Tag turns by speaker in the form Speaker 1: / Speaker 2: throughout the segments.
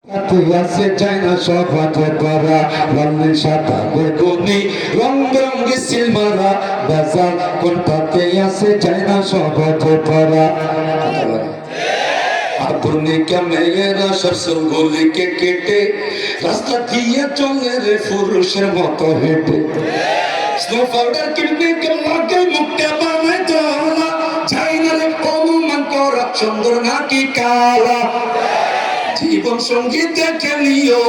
Speaker 1: আছে চাইনা সভাতে করা রঙের সাদা বেগুনি রং বেরঙ্গি সিলমারা বাজার কোনটাতে আছে চাইনা সভাতে করা আধুনিক মেয়েরা সরসল গলিকে কেটে রাস্তা দিয়ে চলে রে পুরুষের মতো হেঁটে স্নো পাউডার কিনবে লাগে মুখটা বানায় তোলা চাইনা রে অনুমান করা সুন্দর নাকি কালা জীবন সঙ্গী দেখে নিও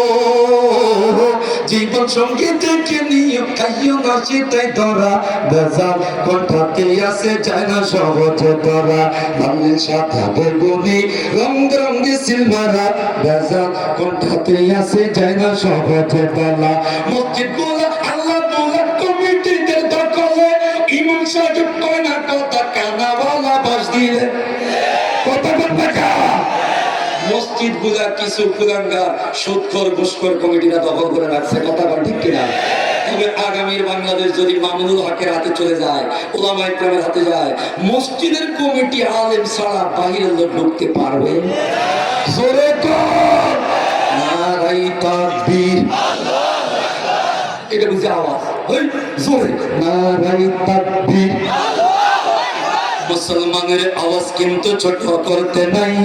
Speaker 1: জীবন সঙ্গী দেখে নিও কাইও না সেটাই ধরা বেজাল কোনটাতে আছে চাইনা সহজে ধরা লালের সাদা বেগুনি রং রঙে সিলভারা বেজাল কোনটাতে আছে চাইনা সহজে ধরা মসজিদ বলা আল্লাহ বলা কমিটিদের দখলে ইমাম সাহেব কয় না কথা কানাওয়ালা বাস দিলে কথা বলবে কা মসজিদ গুলা কিছু কুলাঙ্গার সুদখোর ঘুষখোর কমিটিরা দখল করে রাখছে, কথা বল ঠিক কিনা? তবে আগামীর বাংলাদেশ যদি মামুনুল হকের হাতে চলে যায়, ওলামা ইকরামের হাতে যায়, মসজিদের কমিটি আলেম ছাড়া বাহিরের লোক ঢুকতে পারবে? জোরে কর নারায়ে তাকবীর, এটা বুঝে আওয়াজ ওই জোরে নারায়ে তাকবীর। মুসলমানের আওয়াজ কিন্তু ছোট করতে নাই,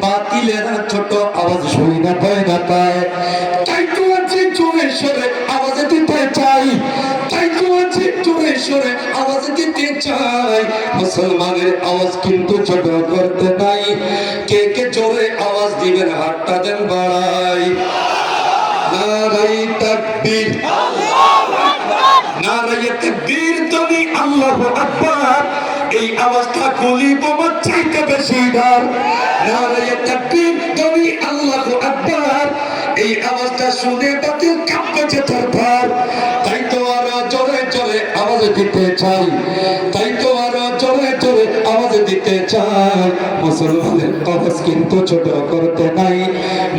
Speaker 1: বাতিলেরা ছোট আওয়াজ শুই না পায় না পায়, তাই তো আছে জোরে সরে আওয়াজ দিতে চাই, তাই তো আছে জোরে সরে আওয়াজ দিতে চাই। মুসলমানের আওয়াজ কিন্তু ছোট করতে নাই, কে কে জোরে আওয়াজ দিবেন হাতটা দেন বাড়াই। নারায়ে তাকবীর, নারায়ে তাকবীর, তুমি আল্লাহু আকবার, এই আওয়াজটা গুলি বোমা চাইতে বেশি ডার। নারায়ে তাকবীর, তুমি আল্লাহু আকবার, এই আওয়াজটা শুনে বাতিল কাঁপবে যে থরথর। তাই তো আরো জোরে জোরে আওয়াজ দিতে চাই, তাই তো আরো জোরে জোরে আওয়াজ দিতে চাই। মুসলমানের আওয়াজ কিন্তু ছোট করতে নাই,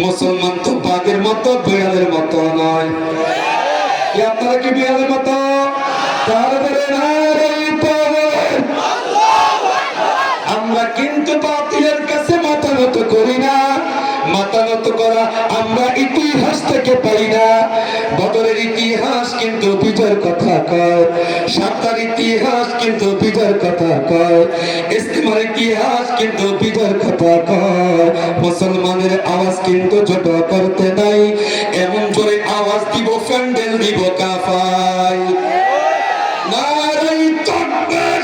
Speaker 1: মুসলমান তো বাঘের মতো বিড়ালের মতো নয়। কি আপনারা কি বিড়ালের মতো? তারপরে আমরা কিন্তু বাতিলের কাছে মাথা নত করি না, মাথা নত করা আমরা ইতিহাস থেকে পাই না। বদরের ইতিহাস কিন্তু বিজয়ের কথা কয়, সাতার ইতিহাস কিন্তু বিজয়ের কথা কয়, ইস্তেমার ইতিহাস কিন্তু বিজয়ের কথা কয়। মুসলমানের আওয়াজ কিন্তু ছোট করতে নাই, এমন জোরে আওয়াজ দিব প্যান্ডেল দিব কাফাই। নারায়ে তাকবীর,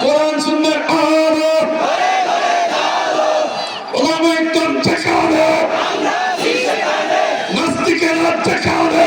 Speaker 1: কোরআন সুন্নাহর আলো, ওলামা ইকরাম জাগালো, নাস্তিকেরা জাগালো।